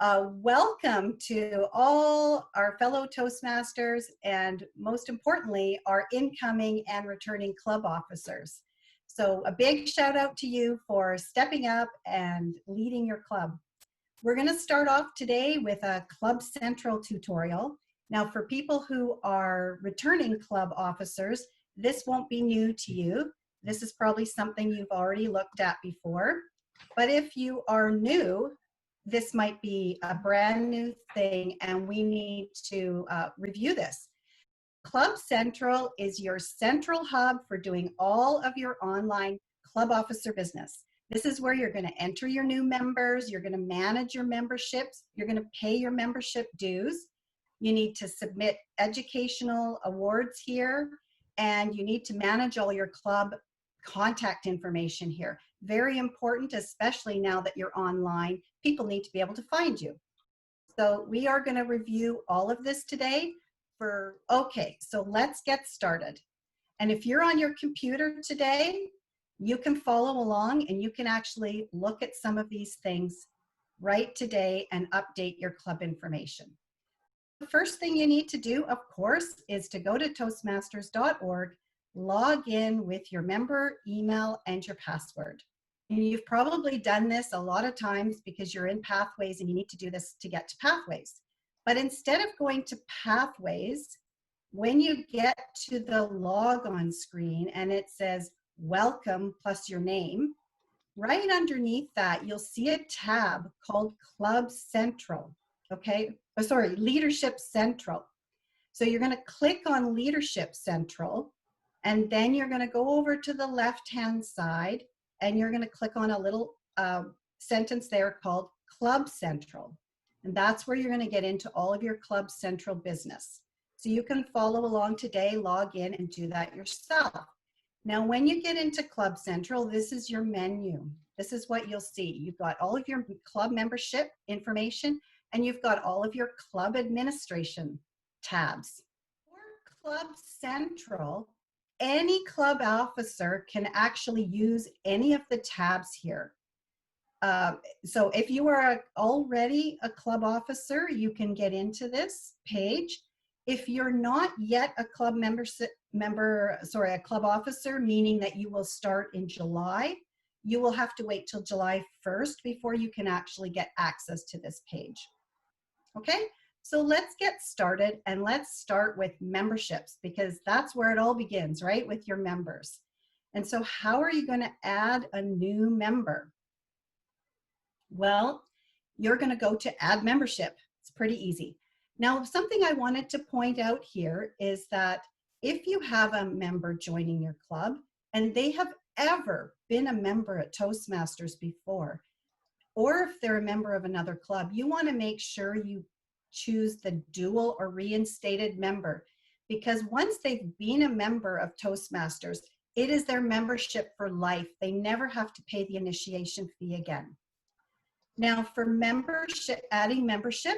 Welcome to all our fellow Toastmasters and most importantly, our incoming and returning club officers. So a big shout out to you for stepping up and leading your club. We're going to start off today with a Club Central tutorial. Now for people who are returning club officers, this won't be new to you. This is probably something you've already looked at before. But if you are new, this might be a brand new thing and we need to review this. Club Central is your central hub for doing all of your online club officer business. This is where you're going to enter your new members, you're going to manage your memberships, you're going to pay your membership dues. You need to submit educational awards here, and you need to manage all your club contact information here. Very important, especially now that you're online. People need to be able to find you. So we are going to review all of this today. Okay, so let's get started. And if you're on your computer today, you can follow along and you can actually look at some of these things right today and update your club information. The first thing you need to do, of course, is to go to toastmasters.org, log in with your member email and your password. And you've probably done this a lot of times because you're in Pathways and you need to do this to get to Pathways. But instead of going to Pathways, when you get to the log-on screen and it says welcome plus your name, right underneath that, you'll see a tab called Club Central, okay? Oh, sorry, Leadership Central. So you're gonna click on Leadership Central, and then you're gonna go over to the left-hand side and you're gonna click on a little sentence there called Club Central. And that's where you're gonna get into all of your Club Central business. So you can follow along today, log in and do that yourself. Now, when you get into Club Central, this is your menu. This is what you'll see. You've got all of your club membership information and you've got all of your club administration tabs. For Club Central, any club officer can actually use any of the tabs here. So if you are already a club officer, you can get into this page. If you're not yet a club a club officer, meaning that you will start in July, you will have to wait till July 1st before you can actually get access to this page. Okay, so let's get started and let's start with memberships because that's where it all begins, right? With your members. And so how are you going to add a new member? Well, you're going to go to add membership. It's pretty easy. Now, something I wanted to point out here is that if you have a member joining your club and they have ever been a member at Toastmasters before, or if they're a member of another club, you want to make sure you choose the dual or reinstated member, because once they've been a member of Toastmasters, it is their membership for life. They never have to pay the initiation fee again. Now for membership, adding membership,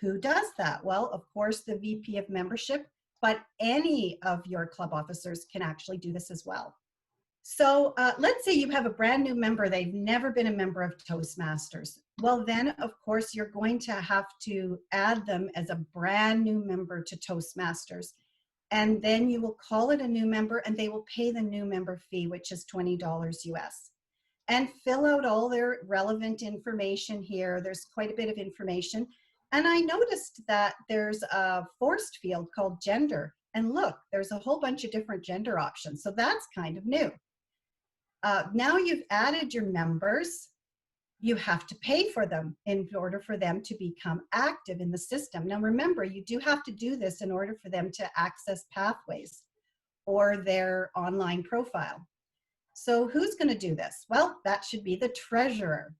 who does that? Well, of course, the VP of membership, but any of your club officers can actually do this as well. So let's say you have a brand new member, they've never been a member of Toastmasters. Well, then, of course, you're going to have to add them as a brand new member to Toastmasters. And then you will call it a new member and they will pay the new member fee, which is $20 US. And fill out all their relevant information here. There's quite a bit of information. And I noticed that there's a forced field called gender. And look, there's a whole bunch of different gender options. So that's kind of new. Now you've added your members, you have to pay for them in order for them to become active in the system. Now remember, you do have to do this in order for them to access Pathways or their online profile. So who's going to do this? Well, that should be the treasurer.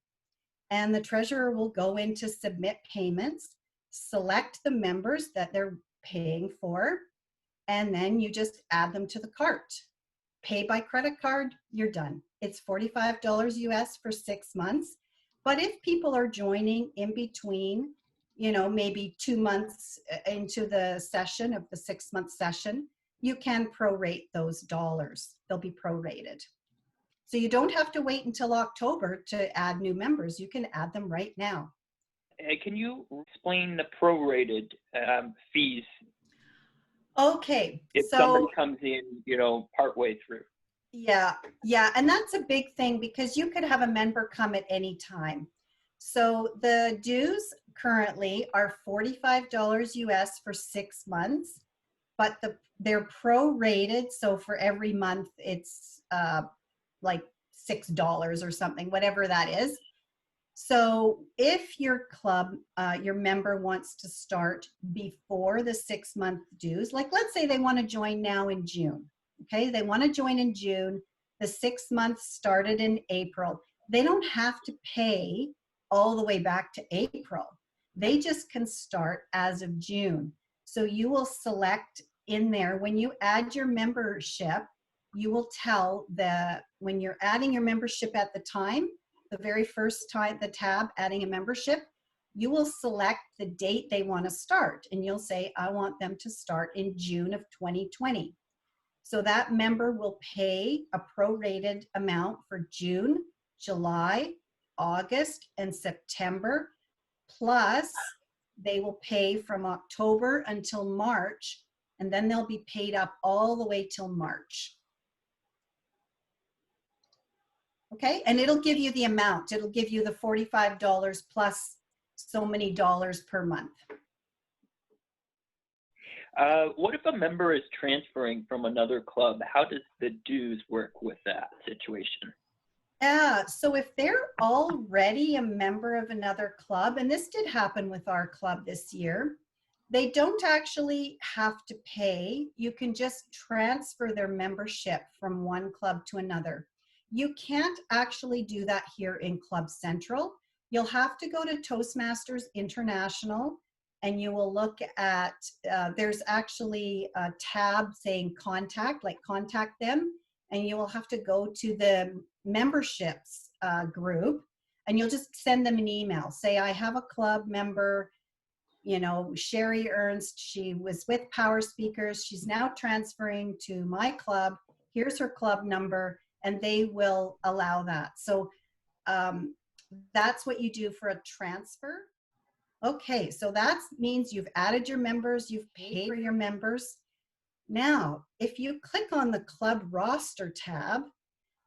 And the treasurer will go into submit payments, select the members that they're paying for, and then you just add them to the cart. Pay by credit card, you're done. It's $45 US for 6 months. But if people are joining in between, you know, maybe 2 months into the session of the 6-month session, you can prorate those dollars. They'll be prorated. So you don't have to wait until October to add new members. You can add them right now. Can you explain the prorated fees Okay, if somebody so comes in, you know, partway through? yeah, and that's a big thing because you could have a member come at any time. So the dues currently are $45 US for 6 months, but they're prorated. So for every month, it's like $6 or something, whatever that is. So if your club, your member wants to start before the 6 month dues, like let's say they want to join now in June, okay? They want to join in June. The 6 months started in April. They don't have to pay all the way back to April. They just can start as of June. So you will select in there, when you add your membership, you will tell when you're adding your membership at the time, the very first time, the tab adding a membership, you will select the date they want to start. And you'll say, I want them to start in June of 2020. So that member will pay a prorated amount for June, July, August, and September. Plus, they will pay from October until March, and then they'll be paid up all the way till March. Okay, and it'll give you the amount. It'll give you the $45 plus so many dollars per month. What if a member is transferring from another club? How does the dues work with that situation? So if they're already a member of another club, and this did happen with our club this year, they don't actually have to pay. You can just transfer their membership from one club to another. You can't actually do that here in Club Central. You'll have to go to Toastmasters International and you will look at, there's actually a tab saying contact, like contact them, and you will have to go to the memberships group and you'll just send them an email. Say, I have a club member, you know, Sherry Ernst, she was with Power Speakers. She's now transferring to my club. Here's her club number, and they will allow that. So that's what you do for a transfer. Okay, so that means you've added your members, you've paid for your members. Now, if you click on the club roster tab,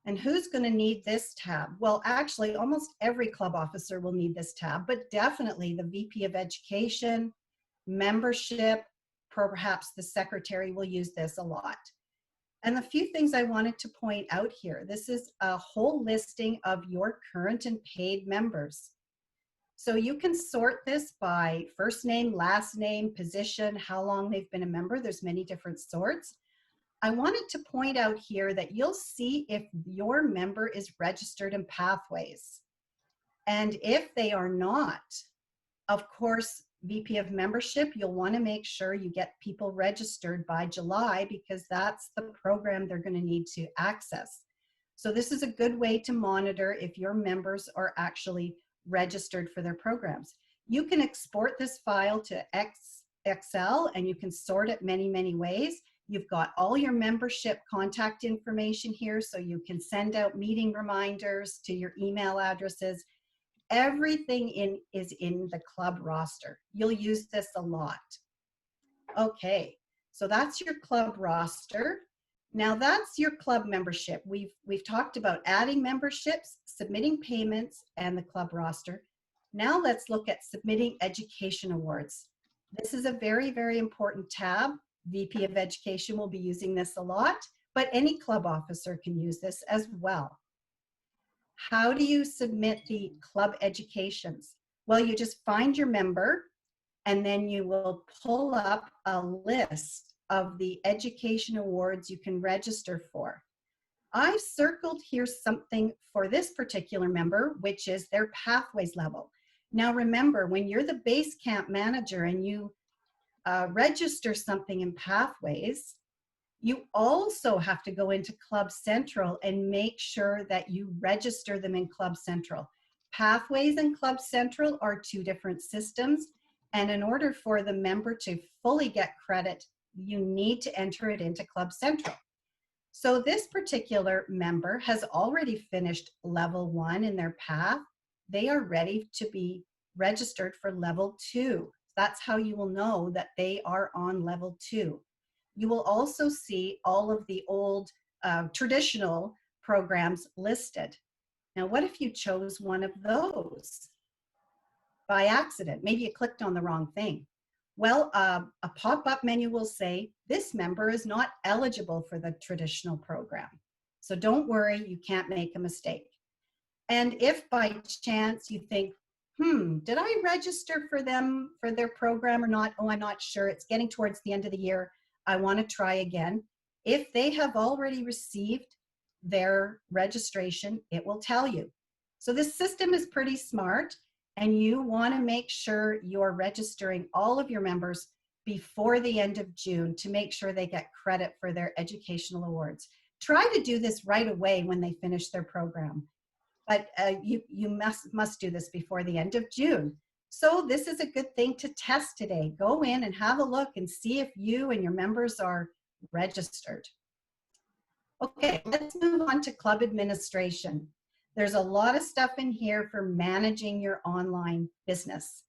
and who's going to need this tab? Well, actually, almost every club officer will need this tab, but definitely the VP of Education, membership, perhaps the secretary will use this a lot. And the few things I wanted to point out here, this is a whole listing of your current and paid members. So you can sort this by first name, last name, position, how long they've been a member. There's many different sorts. I wanted to point out here that you'll see if your member is registered in Pathways. And if they are not, of course, VP of Membership, you'll want to make sure you get people registered by July because that's the program they're going to need to access. So this is a good way to monitor if your members are actually registered for their programs. You can export this file to Excel and you can sort it many, many ways. You've got all your membership contact information here, so you can send out meeting reminders to your email addresses. Everything is in the club roster. You'll use this a lot. Okay, so that's your club roster. Now that's your club membership. We've talked about adding memberships, submitting payments, and the club roster. Now let's look at submitting education awards. This is a very, very important tab. VP of Education will be using this a lot, but any club officer can use this as well. How do you submit the club educations? Well, you just find your member and then you will pull up a list of the education awards you can register for. I've circled here something for this particular member, which is their Pathways level. Now remember, when you're the base camp manager and you register something in Pathways, you also have to go into Club Central and make sure that you register them in Club Central. Pathways and Club Central are two different systems, and in order for the member to fully get credit, you need to enter it into Club Central. So this particular member has already finished level 1 in their path. They are ready to be registered for level 2. That's how you will know that they are on level 2. You will also see all of the old traditional programs listed. Now, what if you chose one of those by accident? Maybe you clicked on the wrong thing. Well, a pop-up menu will say, this member is not eligible for the traditional program. So don't worry, you can't make a mistake. And if by chance you think, did I register for them for their program or not? Oh, I'm not sure. It's getting towards the end of the year. I want to try again. If they have already received their registration, it will tell you. So this system is pretty smart, and you want to make sure you're registering all of your members before the end of June to make sure they get credit for their educational awards. Try to do this right away when they finish their program. But you must do this before the end of June. So this is a good thing to test today. Go in and have a look and see if you and your members are registered. Okay, let's move on to club administration. There's a lot of stuff in here for managing your online business.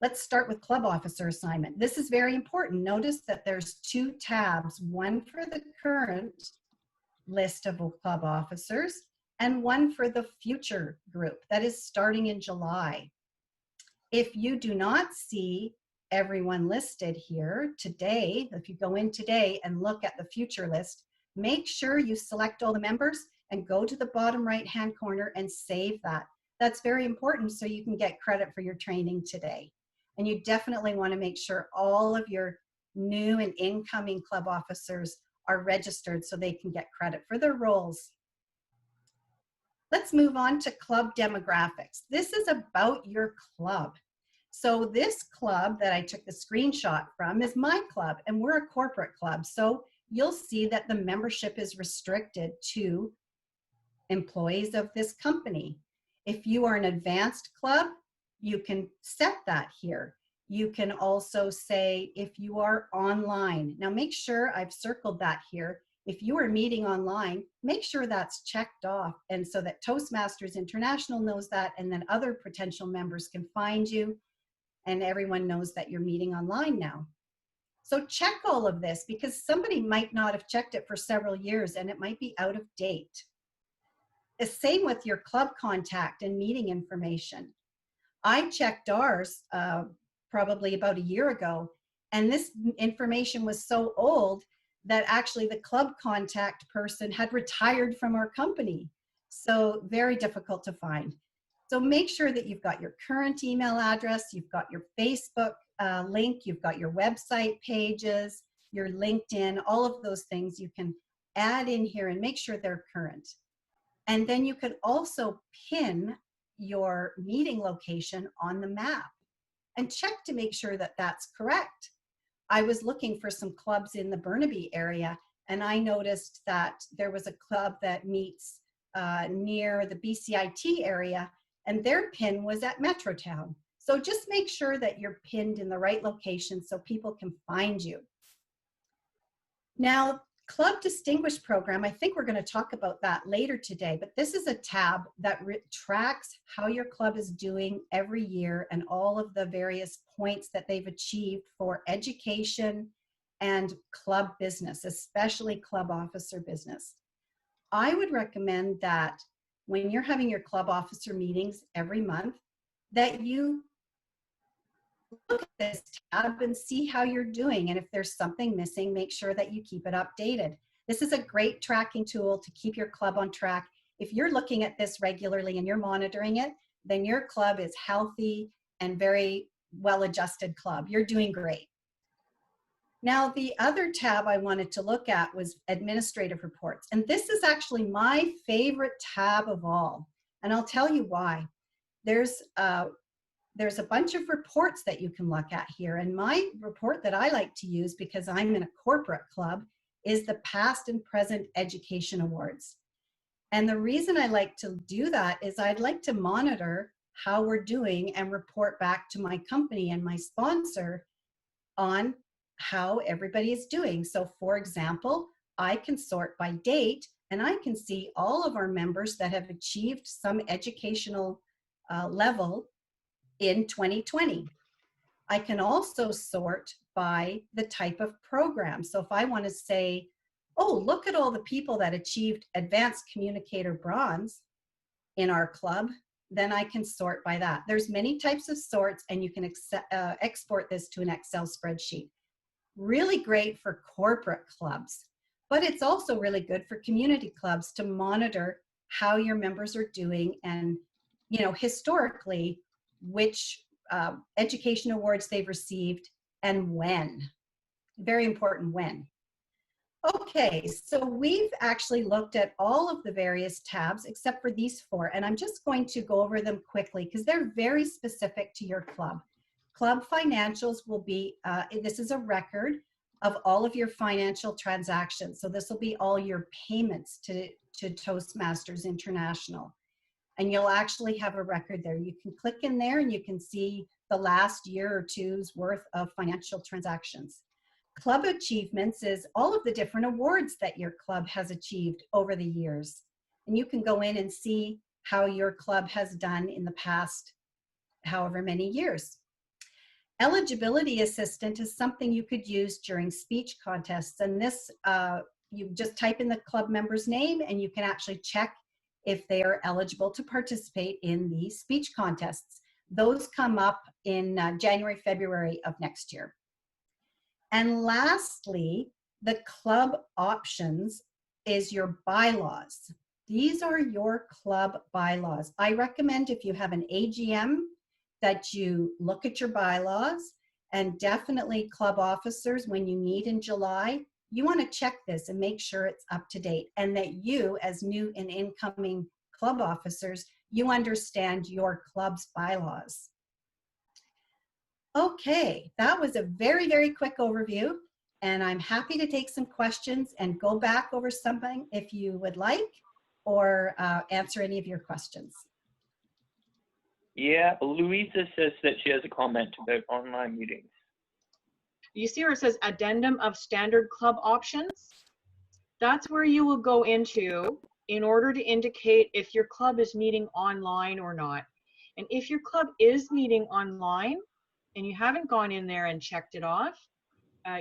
Let's start with club officer assignment. This is very important. Notice that there's 2 tabs, one for the current list of club officers and one for the future group that is starting in July. If you do not see everyone listed here today, if you go in today and look at the future list, make sure you select all the members and go to the bottom right-hand corner and save that. That's very important so you can get credit for your training today. And you definitely want to make sure all of your new and incoming club officers are registered so they can get credit for their roles. Let's move on to club demographics. This is about your club. So this club that I took the screenshot from is my club, and we're a corporate club. So you'll see that the membership is restricted to employees of this company. If you are an advanced club, you can set that here. You can also say if you are online. Now make sure I've circled that here. If you are meeting online, make sure that's checked off, and so that Toastmasters International knows that, and then other potential members can find you, and everyone knows that you're meeting online now. So check all of this because somebody might not have checked it for several years and it might be out of date. The same with your club contact and meeting information. I checked ours probably about a year ago, and this information was so old that actually the club contact person had retired from our company. So very difficult to find. So make sure that you've got your current email address, you've got your Facebook link, you've got your website pages, your LinkedIn, all of those things you can add in here and make sure they're current. And then you can also pin your meeting location on the map and check to make sure that that's correct. I was looking for some clubs in the Burnaby area, and I noticed that there was a club that meets near the BCIT area, and their pin was at Metrotown. So just make sure that you're pinned in the right location so people can find you. Now, Club Distinguished Program, I think we're going to talk about that later today, but this is a tab that tracks how your club is doing every year and all of the various points that they've achieved for education and club business, especially club officer business. I would recommend that when you're having your club officer meetings every month, that you look at this tab and see how you're doing. And if there's something missing, make sure that you keep it updated. This is a great tracking tool to keep your club on track. If you're looking at this regularly and you're monitoring it, then your club is healthy and very well-adjusted club. You're doing great. Now, the other tab I wanted to look at was administrative reports. And this is actually my favorite tab of all. And I'll tell you why. There's a bunch of reports that you can look at here. And my report that I like to use, because I'm in a corporate club, is the Past and Present Education Awards. And the reason I like to do that is I'd like to monitor how we're doing and report back to my company and my sponsor on how everybody is doing. So for example, I can sort by date, and I can see all of our members that have achieved some educational level in 2020. I can also sort by the type of program. So if I want to say, oh, look at all the people that achieved Advanced Communicator Bronze in our club, then I can sort by that. There's many types of sorts, and you can export this to an Excel spreadsheet. Really great for corporate clubs, but it's also really good for community clubs to monitor how your members are doing and, you know, historically, which education awards they've received and when. Very important when. Okay, so we've actually looked at all of the various tabs except for these 4, and I'm just going to go over them quickly because they're very specific to your club. Club financials will be, this is a record of all of your financial transactions. So this will be all your payments to Toastmasters International. And you'll actually have a record there. You can click in there and you can see the last year or two's worth of financial transactions. Club achievements is all of the different awards that your club has achieved over the years. And you can go in and see how your club has done in the past however many years. Eligibility assistant is something you could use during speech contests. And this, you just type in the club member's name and you can actually check if they are eligible to participate in the speech contests. Those come up in January, February of next year. And lastly, the club options is your bylaws. These are your club bylaws. I recommend if you have an AGM that you look at your bylaws, and definitely club officers, when you meet in July, you want to check this and make sure it's up to date, and that you, as new and incoming club officers, you understand your club's bylaws. Okay, that was a very, very quick overview, and I'm happy to take some questions and go back over something if you would like, or answer any of your questions. Yeah, Louisa says that she has a comment about online meetings. You see where it says addendum of standard club options? That's where you will go into in order to indicate if your club is meeting online or not. And if your club is meeting online and you haven't gone in there and checked it off,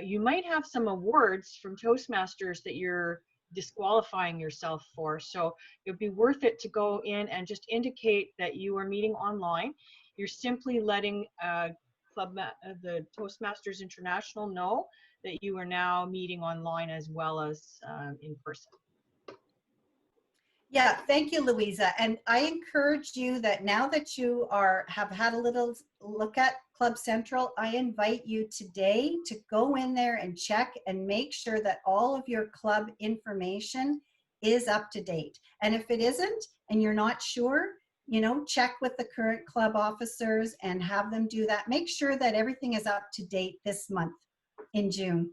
you might have some awards from Toastmasters that you're disqualifying yourself for. So it'd be worth it to go in and just indicate that you are meeting online. You're simply letting the Toastmasters International know that you are now meeting online as well as in person. Yeah, thank you, Louisa. And I encourage you that now that you have had a little look at Club Central, I invite you today to go in there and check and make sure that all of your club information is up to date. And if it isn't, and you're not sure, you know, check with the current club officers and have them do that. Make sure that everything is up to date this month in June.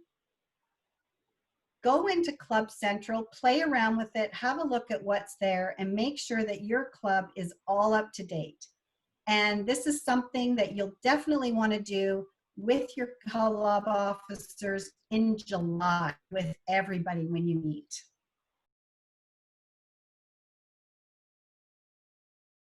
Go into Club Central, play around with it, have a look at what's there, and make sure that your club is all up to date. And this is something that you'll definitely want to do with your club officers in July with everybody when you meet.